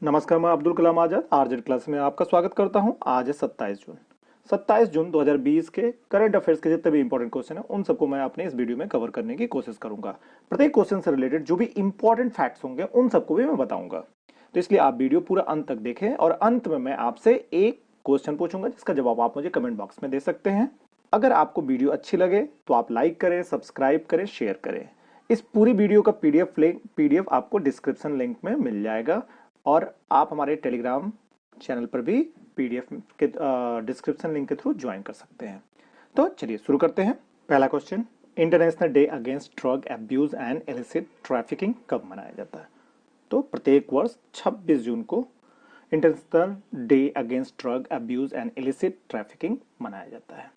नमस्कार, मैं Abdul Kalam Azad RZ class में आपका स्वागत करता हूं। आज है 27 जून 2020 के करंट अफेयर्स के जितने भी इंपॉर्टेंट क्वेश्चन हैं उन सबको मैं अपने इस वीडियो में कवर करने की कोशिश करूंगा। प्रत्येक क्वेश्चन से रिलेटेड जो भी इंपॉर्टेंट फैक्ट्स होंगे उन सबको भी मैं बताऊंगा, तो इसलिए आप वीडियो पूरा अंत तक देखें और अंत में मैं आपसे एक क्वेश्चन पूछूंगा जिसका जवाब आप मुझे कमेंट बॉक्स में दे सकते हैं। अगर आपको वीडियो अच्छी लगे तो आप लाइक करें, सब्सक्राइब करें, शेयर करें। इस पूरी वीडियो का पीडीएफ आपको डिस्क्रिप्शन लिंक में मिल जाएगा और आप हमारे टेलीग्राम चैनल पर भी पीडीएफ के डिस्क्रिप्शन लिंक के थ्रू ज्वाइन कर सकते हैं। तो चलिए शुरू करते हैं। पहला question, international day against drug abuse and illicit trafficking कब मनाया जाता है? तो प्रत्येक वर्ष 26 जून को international day against drug abuse and illicit trafficking मनाया जाता है।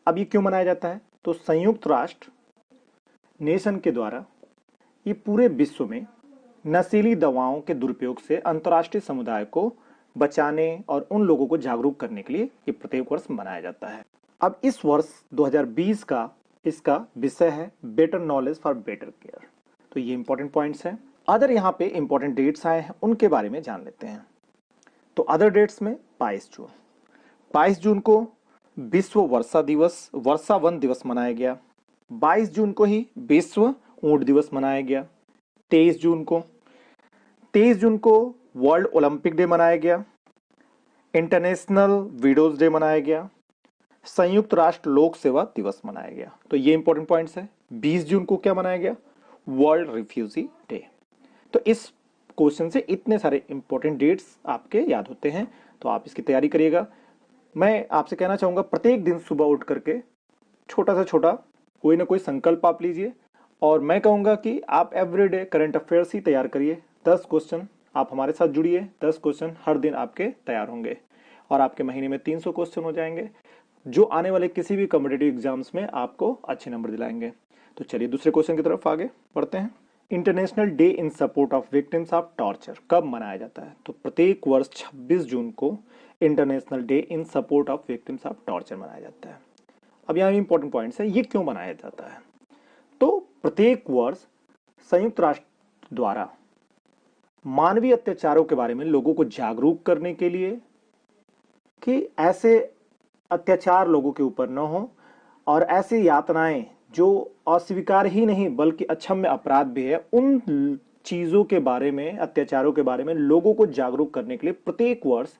अब ये क्यों मनाया जाता है? तो संयुक्त राष्ट्र नेशन के द्वारा ये पूरे विश्व में नशीली दवाओं के दुरुपयोग से अंतर्राष्ट्रीय समुदाय को बचाने और उन लोगों को जागरूक करने के लिए ये प्रत्येक वर्ष मनाया जाता है। अब इस वर्ष 2020 का इसका विषय है better knowledge for better care. तो ये इंपॉर्टेंट पॉइंट्स हैं। अदर यहाँ पे इंपॉर्टेंट डेट्स आए हैं, उनके बारे में जान लेते हैं। तो अदर डेट्स में 22 जून को विश्व वर्षा वन दिवस मनाया गया। 22 जून को ही विश्व ऊंट दिवस मनाया गया। 23 जून को वर्ल्ड ओलंपिक डे मनाया गया। इंटरनेशनल विडोज डे मनाया गया। संयुक्त राष्ट्र लोक सेवा दिवस मनाया गया। तो ये इंपॉर्टेंट पॉइंट्स है। 20 जून को क्या मनाया गया? World refugee day. तो इस क्वेश्चन से इतने सारे इंपॉर्टेंट डेट्स आपके याद होते हैं, तो आप इसकी तैयारी करिएगा। मैं आपसे कहना चाहूंगा प्रत्येक दिन सुबह उठ करके छोटा से छोटा कोई ना कोई संकल्प आप लीजिए और मैं कहूंगा कि आप एवरीडे करंट अफेयर्स ही तैयार करिए। 10 क्वेश्चन आप हमारे साथ जुड़िए। 10 क्वेश्चन हर दिन आपके तैयार होंगे और आपके महीने में 300 क्वेश्चन हो जाएंगे जो आने वाले किसी भी कॉम्पिटिटिव एग्जाम्स में आपको अच्छे नंबर दिलाएंगे। तो चलिए दूसरे क्वेश्चन की तरफ आगे बढ़ते हैं। International day in support of victims of torture कब मनाया जाता है? तो प्रत्येक वर्ष 26 जून को international day in support of victims of torture मनाया जाता है। अब यहाँ इंपॉर्टेंट पॉइंट्स है, ये क्यों मनाया जाता है? तो प्रत्येक वर्ष संयुक्त राष्ट्र द्वारा मानवीय अत्याचारों के बारे में लोगों को जागरूक करने के लिए कि ऐसे अत्याचार लोगों के ऊपर न हो और ऐसी यातनाएं जो अस्वीकार ही नहीं बल्कि अक्षम्य अपराध भी है, उन चीजों के बारे में, अत्याचारों के बारे में लोगों को जागरूक करने के लिए प्रत्येक वर्ष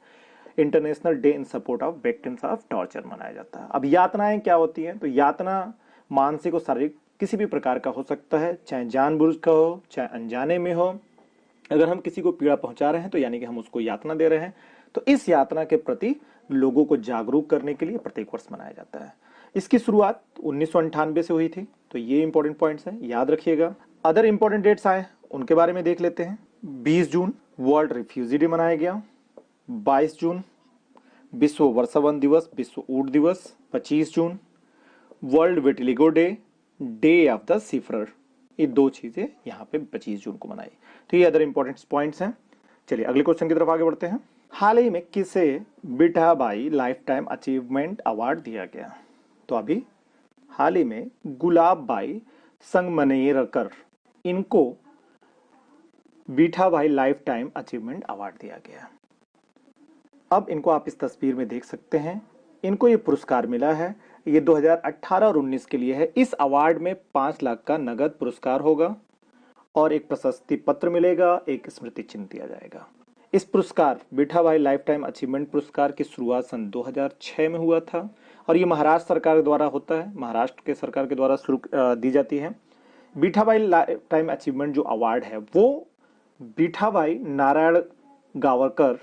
international day in support of victims of torture मनाया जाता है। अब यातनाएं क्या होती हैं? तो यातना मानसिक और शारीरिक किसी भी प्रकार का हो सकता है, चाहे जानबूझ का हो चाहे अनजाने में हो। अगर हम किसी को पीड़ा पहुंचा रहे हैं तो यानी कि हम उसको यातना दे रहे हैं। तो इस यातना के प्रति लोगों को जागरूक करने के लिए प्रत्येक वर्ष मनाया जाता है। इसकी शुरुआत 1998 से हुई थी। तो ये इंपॉर्टेंट पॉइंट्स हैं, याद रखिएगा। अदर इंपॉर्टेंट डेट्स आए, उनके बारे में देख लेते हैं। 20 जून वर्ल्ड रिफ्यूजी डे मनाया गया। 22 जून विश्व वर्षा वन दिवस, विश्व ऊंट दिवस। 25 जून world vitiligo day, day of the sufferer. ये दो चीजें यहाँ पे 25 जून को मनाई। तो ये अदर इंपॉर्टेंट पॉइंट्स हैं। चलिए अगले क्वेश्चन की तरफ आगे बढ़ते हैं। हाल ही में किसे बिठाबाई लाइफ टाइम अचीवमेंट अवार्ड दिया गया? तो अभी हाल ही में गुलाबबाई संगमनेरकर, इनको बिठाबाई लाइफ टाइम अचीवमेंट अवार्ड दिया गया। अब इनको आप इस तस्वीर में देख सकते हैं। इनको ये पुरस्कार मिला है, ये 2018 और 19 के लिए है। इस अवार्ड में 5 लाख का नगद पुरस्कार होगा और एक प्रशस्ति पत्र मिलेगा, एक स्मृति चिन्ह दिया जाएगा। इस पुरस्कार बिठाबाई लाइफ टाइम अचीवमेंट पुरस्कार की शुरुआत सन 2006 में हुआ था और ये महाराष्ट्र सरकार द्वारा होता है, महाराष्ट्र के सरकार के द्वारा शुरू दी जाती है। बिठाबाई लाइफ टाइम अचीवमेंट जो अवार्ड है वो बिठाबाई नारायण गावरकर,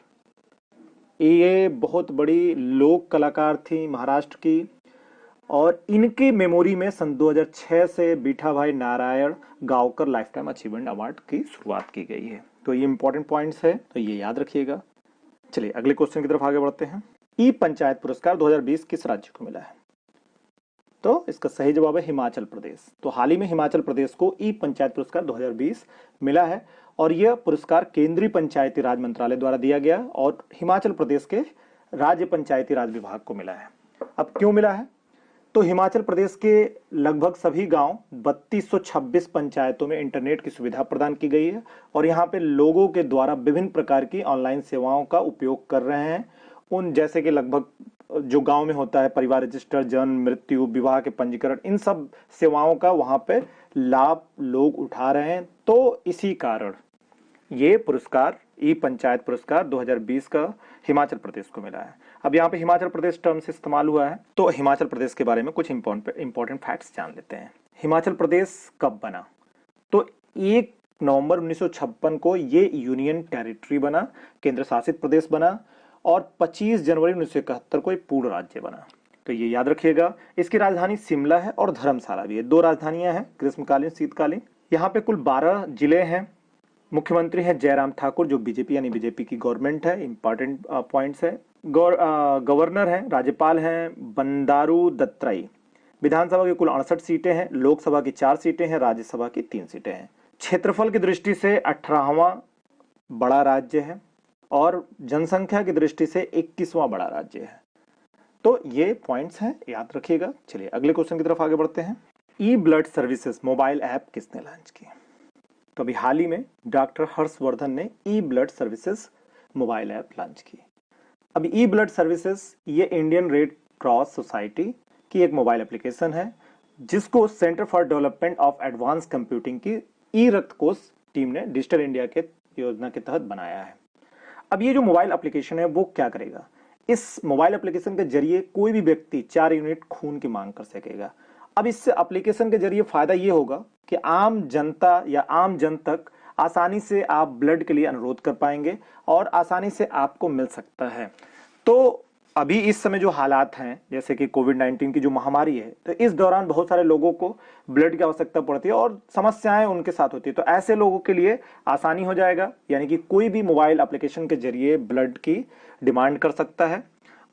ये बहुत बड़ी लोक कलाकार थी महाराष्ट्र की और इनकी मेमोरी में सन 2006 से बिठाबाई Narayan Gavkar life time achievement award की शुरुआत की गई है। तो ये इंपॉर्टेंट पॉइंट्स है, तो ये याद रखिएगा। चलिए अगले क्वेश्चन की तरफ आगे बढ़ते हैं। ई पंचायत पुरस्कार 2020 किस राज्य को मिला है? तो इसका सही जवाब है हिमाचल प्रदेश। तो हाल ही में हिमाचल प्रदेश को ई पंचायत पुरस्कार 2020 मिला है और यह पुरस्कार केंद्रीय पंचायती राज मंत्रालय द्वारा दिया गया और हिमाचल प्रदेश के राज्य पंचायती राज विभाग को मिला है। अब क्यों मिला है? तो हिमाचल प्रदेश के लगभग सभी गांव 3226 पंचायतों में इंटरनेट की सुविधा प्रदान की गई है और यहाँ पे लोगों के द्वारा विभिन्न प्रकार की ऑनलाइन सेवाओं का उपयोग कर रहे हैं। उन जैसे कि लगभग जो गांव में होता है परिवार रजिस्टर, जन्म, मृत्यु, विवाह के पंजीकरण, इन सब सेवाओं का वहां पे लाभ लोग उठा रहे हैं। तो इसी कारण ये पुरस्कार ई पंचायत पुरस्कार 2020 का हिमाचल प्रदेश को मिला है। अब यहाँ पे हिमाचल प्रदेश टर्म से इस्तेमाल हुआ है, तो हिमाचल प्रदेश के बारे में कुछ इंपॉर्टेंट फैक्ट्स जान लेते हैं। हिमाचल प्रदेश कब बना? तो 1 नवंबर 1956 को ये यूनियन टेरिटरी बना, केंद्र शासित प्रदेश बना और 25 जनवरी 1971 को एक पूर्ण राज्य बना। तो ये याद रखिएगा। इसकी राजधानी शिमला है और धर्मशाला भी है। 2 राजधानियां हैं, ग्रीष्मकालीन, शीतकालीन। यहाँ पे कुल 12 जिले हैं। मुख्यमंत्री है जयराम ठाकुर, जो बीजेपी यानी बीजेपी की गवर्नमेंट है। इंपॉर्टेंट पॉइंट्स है। गवर्नर है, राज्यपाल हैं बंडारू दत्तात्रेय। विधानसभा की कुल 68 सीटें हैं, लोकसभा की 4 सीटें हैं, राज्यसभा की 3 सीटें हैं। क्षेत्रफल की दृष्टि से 18वां बड़ा राज्य है और जनसंख्या की दृष्टि से 21वां बड़ा राज्य है। तो ये पॉइंट्स हैं, याद रखिएगा। चलिए अगले क्वेश्चन की तरफ आगे बढ़ते हैं। E blood services mobile app किसने लॉन्च की? तो अभी हाल ही में डॉक्टर हर्षवर्धन ने e blood services mobile app launch की। अब ई ब्लड सर्विसेज ये इंडियन रेड क्रॉस सोसाइटी की एक मोबाइल एप्लीकेशन है, जिसको centre for development of advance computing की ई रक्त कोष टीम ने डिजिटल इंडिया के योजना के तहत बनाया है। अब ये जो मोबाइल एप्लीकेशन है वो क्या करेगा? इस मोबाइल एप्लीकेशन के जरिए कोई भी व्यक्ति 4 यूनिट खून की मांग कर सकेगा। अब इस एप्लीकेशन के जरिए फायदा ये होगा कि आम जनता या आम जन तक आसानी से आप ब्लड के लिए अनुरोध कर पाएंगे और आसानी से आपको मिल सकता है। तो अभी इस समय जो हालात हैं, जैसे कि कोविड-19 की जो महामारी है, तो इस दौरान बहुत सारे लोगों को ब्लड की आवश्यकता पड़ती है और समस्याएं उनके साथ होती है। तो ऐसे लोगों के लिए आसानी हो जाएगा, यानी कि कोई भी मोबाइल एप्लीकेशन के जरिए ब्लड की डिमांड कर सकता है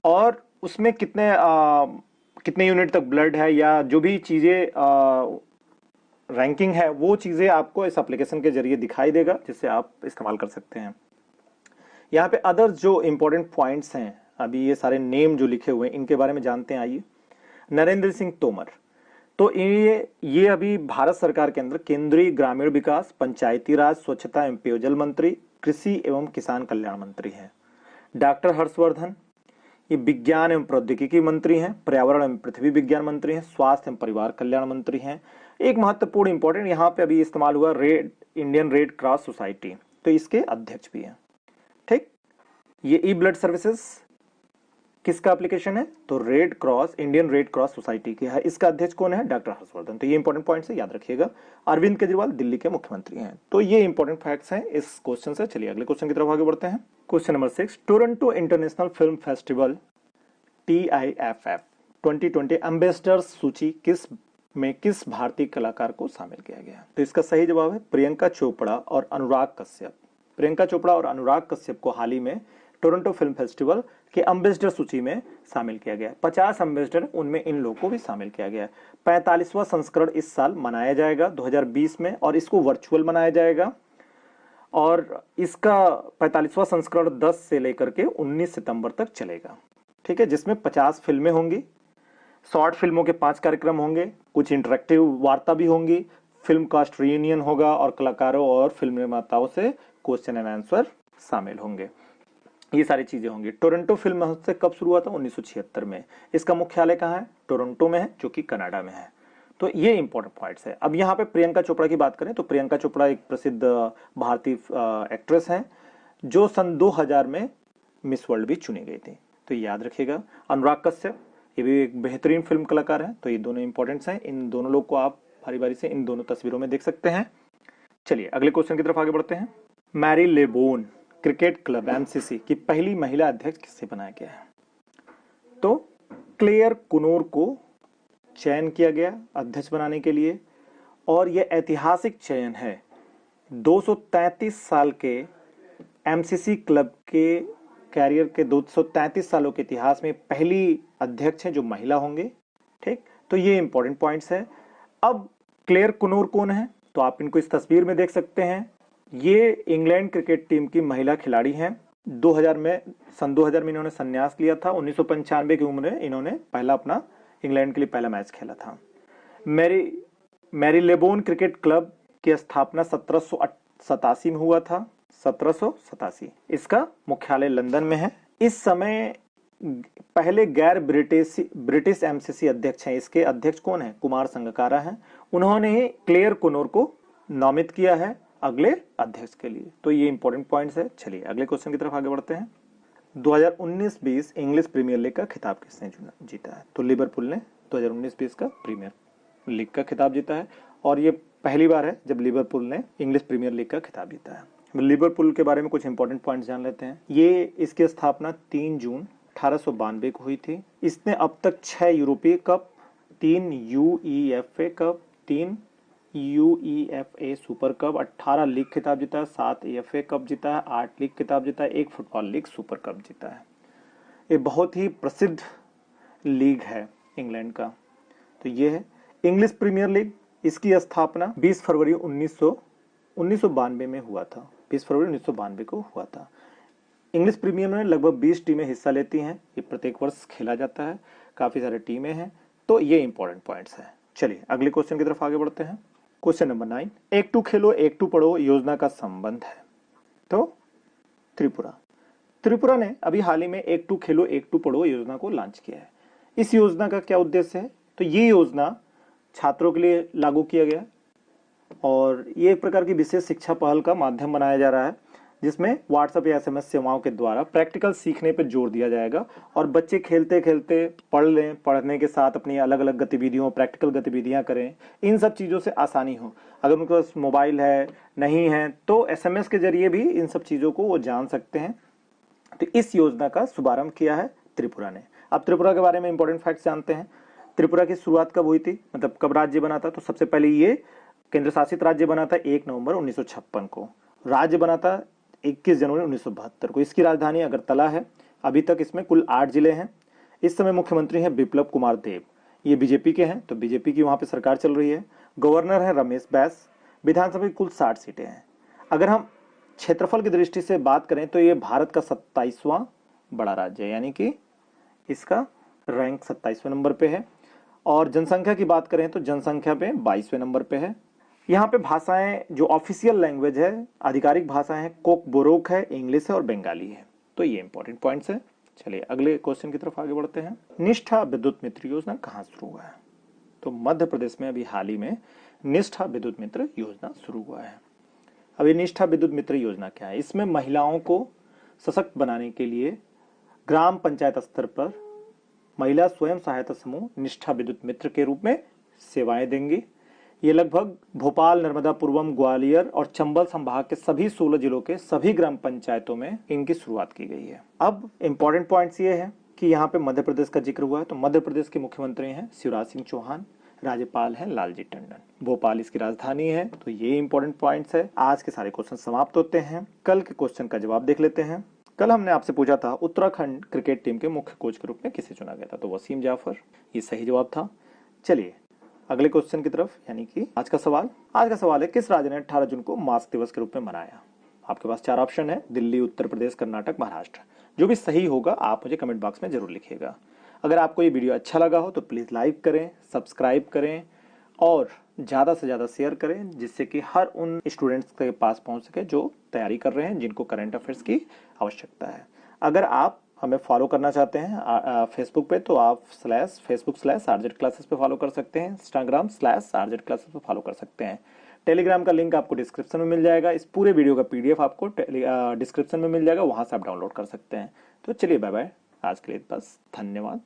और उसमें कितने यूनिट तक ब्लड है या जो भी चीजें रैंकिंग है, वो चीजें आपको इस एप्लीकेशन के जरिए दिखाई देगा, जिससे आप इस्तेमाल कर सकते हैं। यहाँ पे अदर जो इंपॉर्टेंट पॉइंट्स हैं, अभी ये सारे नेम जो लिखे हुए हैं इनके बारे में जानते हैं। आइए, नरेंद्र सिंह तोमर, तो ये अभी भारत सरकार के अंदर केंद्रीय ग्रामीण विकास, पंचायती राज, स्वच्छता एवं पेयजल मंत्री, कृषि एवं किसान कल्याण मंत्री हैं। डॉक्टर हर्षवर्धन ये विज्ञान एवं प्रौद्योगिकी मंत्री हैं, पर्यावरण एवं पृथ्वी विज्ञान मंत्री हैं, स्वास्थ्य एवं परिवार कल्याण मंत्री हैं। एक महत्वपूर्ण इंपॉर्टेंट यहाँ पे अभी इस्तेमाल हुआ इंडियन रेड क्रॉस सोसाइटी, तो इसके अध्यक्ष भी हैं। ठीक, ये ई ब्लड सर्विसेज किसका एप्लीकेशन है? तो इंडियन रेड क्रॉस सोसाइटी की है। इसका अध्यक्ष कौन है? डॉक्टर हर्षवर्धन। तो ये इंपॉर्टेंट पॉइंट्स है, याद रखिएगा। अरविंद केजरीवाल दिल्ली के मुख्यमंत्री हैं। तो ये इंपॉर्टेंट फैक्ट्स हैं इस क्वेश्चन से। चलिए अगले क्वेश्चन की तरफ आगे बढ़ते हैं। Question number 6, Toronto international film festival TIFF 2020 ambassadors सूची में किस भारतीय कलाकार को शामिल किया गया? तो इसका सही जवाब है प्रियंका चोपड़ा और अनुराग कश्यप। प्रियंका चोपड़ा और अनुराग कश्यप को हाल ही में टोरंटो फिल्म फेस्टिवल के एम्बेसडर सूची में शामिल किया गया। 50 एम्बेसडर, उनमें इन लोगों को भी शामिल किया गया है। 45वां संस्करण इस साल मनाया जाएगा 2020 में और इसको वर्चुअल मनाया जाएगा और इसका 45वां संस्करण 10 से लेकर के 19 सितंबर तक चलेगा। ठीक है, जिसमें 50 फिल्में होंगी, शॉर्ट फिल्मों के 5 कार्यक्रम होंगे, कुछ इंटरेक्टिव वार्ता भी होंगी, फिल्म कास्ट रियूनियन होगा और कलाकारों और फिल्म निर्माताओं से क्वेश्चन एंड आंसर शामिल होंगे। ये सारी चीजें होंगी। टोरंटो फिल्म महोत्सव कब शुरू हुआ था? 1976 में। इसका मुख्यालय कहाँ है? टोरंटो में है, जो कि कनाडा में है। तो ये इंपॉर्टेंट पॉइंट्स है। अब यहाँ पे प्रियंका चोपड़ा की बात करें तो प्रियंका चोपड़ा एक प्रसिद्ध भारतीय एक्ट्रेस हैं जो सन 2000 में मिस वर्ल्ड भी चुनी गई थी। तो याद रखिएगा। अनुराग कश्यप ये भी एक बेहतरीन फिल्म कलाकार है। तो ये दोनों इंपॉर्टेंट्स हैं। इन दोनों लोग को आप बारी बारी से इन दोनों तस्वीरों में देख सकते हैं। चलिए अगले क्वेश्चन की तरफ आगे बढ़ते हैं। मैरी लेबोन क्रिकेट क्लब MCC की पहली महिला अध्यक्ष किससे बनाया गया है? तो क्लेयर कुनोर को चयन किया गया अध्यक्ष बनाने के लिए और यह ऐतिहासिक चयन है। 233 साल के MCC क्लब के कैरियर के 233 सालों के इतिहास में पहली अध्यक्ष है जो महिला होंगे। ठीक, तो ये इंपॉर्टेंट पॉइंट्स है। अब क्लेयर कुनोर कौन है? तो आप इनको इस तस्वीर में देख सकते हैं। ये इंग्लैंड क्रिकेट टीम की महिला खिलाड़ी हैं। सन 2000 में इन्होंने संन्यास लिया था। 1995 की उम्र में इन्होंने पहला अपना इंग्लैंड के लिए पहला मैच खेला था। मैरीलेबोन क्रिकेट क्लब की स्थापना 1787 में हुआ था, 1787। इसका मुख्यालय लंदन में है। इस समय पहले गैर ब्रिटिश एमसीसी अध्यक्ष हैं। इसके अध्यक्ष कौन है? कुमार संगकारा हैं। उन्होंने ही क्लेयर कुनोर को नामित किया है अगले अध्यक्ष के लिए। तो ये इंपॉर्टेंट पॉइंट्स है। चलिए अगले क्वेश्चन की तरफ आगे बढ़ते हैं। 2019-20 इंग्लिश प्रीमियर लीग का खिताब किसने जीता है? तो लिवरपूल ने 2019-20 का प्रीमियर लीग का खिताब जीता है और ये पहली बार है जब लिवरपूल ने इंग्लिश प्रीमियर लीग का खिताब जीता है। लिवरपूल के बारे में कुछ इंपॉर्टेंट पॉइंट्स जान लेते हैं। ये इसकी स्थापना 3 जून 1892 को हुई थी। इसने अब तक 6 यूरोपीय cup, 3 UEFA cup, 3 UEFA super cup, 18 league खिताब जीता है, 7 एफए कप जीता है, 8 लीग खिताब जीता है, 1 फुटबॉल लीग सुपर कप जीता है। ये बहुत ही प्रसिद्ध लीग है इंग्लैंड का। तो ये है इंग्लिश प्रीमियर लीग। इसकी स्थापना 20 फरवरी 1992 में हुआ था। 20 फरवरी 1992 को हुआ था। इंग्लिश प्रीमियर में लगभग 20 टीमें हिस्सा लेती हैं। ये प्रत्येक वर्ष खेला जाता है। काफी सारे टीमें हैं। तो ये इंपॉर्टेंट पॉइंट्स हैं। चलिए अगले क्वेश्चन की तरफ आगे बढ़ते हैं। क्वेश्चन नंबर 9, एक टू खेलो एक टू पढ़ो योजना का संबंध है। तो त्रिपुरा ने अभी हाल ही में एक टू खेलो एक टू पढ़ो योजना को लॉन्च किया है। इस योजना का क्या उद्देश्य है? तो ये योजना छात्रों के लिए लागू किया गया और ये एक प्रकार की विशेष शिक्षा पहल का माध्यम बनाया जा रहा है, जिसमें व्हाट्सएप या एसएमएस सेवाओं के द्वारा प्रैक्टिकल सीखने पर जोर दिया जाएगा और बच्चे खेलते खेलते पढ़ लें, पढ़ने के साथ अपनी अलग अलग गतिविधियों, प्रैक्टिकल गतिविधियां करें। इन सब चीज़ों से आसानी हो। अगर उनके पास मोबाइल है नहीं है तो एसएमएस के जरिए भी इन सब चीज़ों को वो जान सकते हैं। तो इस योजना का शुभारंभ किया है त्रिपुरा ने। अब त्रिपुरा के बारे में इंपॉर्टेंट फैक्ट्स जानते हैं। त्रिपुरा की शुरुआत कब हुई थी, मतलब कब राज्य बना था? तो सबसे पहले ये केंद्र शासित राज्य बना था 1 नवंबर 1956 को। राज्य बना था 21 जनवरी 1972 को। इसकी राजधानी अगरतला है। अभी तक इसमें कुल 8 जिले हैं। इस समय मुख्यमंत्री हैं बिप्लब कुमार देब। ये बीजेपी के हैं, तो बीजेपी की वहां पे सरकार चल रही है। गवर्नर है रमेश बैस। विधानसभा की कुल 60 सीटें हैं। अगर हम क्षेत्रफल की दृष्टि से बात करें तो ये भारत का 27वां बड़ा राज्य है, यानी कि इसका रैंक 27वें नंबर पे है। और जनसंख्या की बात करें तो जनसंख्या पे 22वें नंबर पे है। यहाँ पे भाषाएं जो ऑफिशियल लैंग्वेज है, आधिकारिक भाषाएं हैं, कोकबोरोक है, इंग्लिश है और बंगाली है। तो ये इंपॉर्टेंट पॉइंट्स है। चलिए अगले क्वेश्चन की तरफ आगे बढ़ते हैं। निष्ठा विद्युत मित्र योजना कहाँ शुरू हुआ है? तो मध्य प्रदेश में अभी हाल ही में निष्ठा विद्युत मित्र योजना शुरू हुआ है। अब ये निष्ठा विद्युत मित्र योजना क्या है? इसमें महिलाओं को सशक्त बनाने के लिए ग्राम पंचायत स्तर पर महिला स्वयं सहायता समूह निष्ठा विद्युत मित्र के रूप में सेवाएं देंगी। ये लगभग भोपाल, नर्मदापुरम, ग्वालियर और चंबल संभाग के सभी 16 जिलों के सभी ग्राम पंचायतों में इनकी शुरुआत की गई है। अब इंपॉर्टेंट पॉइंट्स ये है कि यहाँ पे मध्य प्रदेश का जिक्र हुआ है। तो मध्य प्रदेश के मुख्यमंत्री हैं शिवराज सिंह चौहान, राज्यपाल हैं लालजी टंडन, भोपाल इसकी राजधानी है। तो ये इंपॉर्टेंट पॉइंट्स है। आज के सारे क्वेश्चन समाप्त होते हैं। कल के क्वेश्चन का जवाब देख लेते हैं। कल हमने आपसे पूछा था उत्तराखंड क्रिकेट टीम के मुख्य कोच के रूप में किसे चुना गया था? तो वसीम जाफर, ये सही जवाब था। चलिए अगले क्वेश्चन की तरफ, यानी कि आज का सवाल है किस राज्य ने 18 जून को मास्क दिवस के रूप में मनाया? आपके पास 4 ऑप्शन है, दिल्ली, उत्तर प्रदेश, कर्नाटक, महाराष्ट्र। जो भी सही होगा आप मुझे कमेंट बॉक्स में जरूर लिखिएगा। अगर आपको ये वीडियो अच्छा लगा हो तो प्लीज लाइक करें, सब्सक्राइब करें और ज्यादा से ज्यादा शेयर करें, जिससे कि हर उन स्टूडेंट्स के पास पहुंच सके जो तैयारी कर रहे हैं, जिनको करंट अफेयर्स की आवश्यकता है। अगर आप हमें फॉलो करना चाहते हैं फेसबुक पे तो आप facebook/RZ क्लासेस पे फॉलो कर सकते हैं, Instagram/RZ क्लासेस पे फॉलो कर सकते हैं। टेलीग्राम का लिंक आपको डिस्क्रिप्शन में मिल जाएगा। इस पूरे वीडियो का PDF आपको डिस्क्रिप्शन में मिल जाएगा, वहां से आप डाउनलोड कर सकते हैं। तो चलिए बाय बाय, आज के लिए बस, धन्यवाद।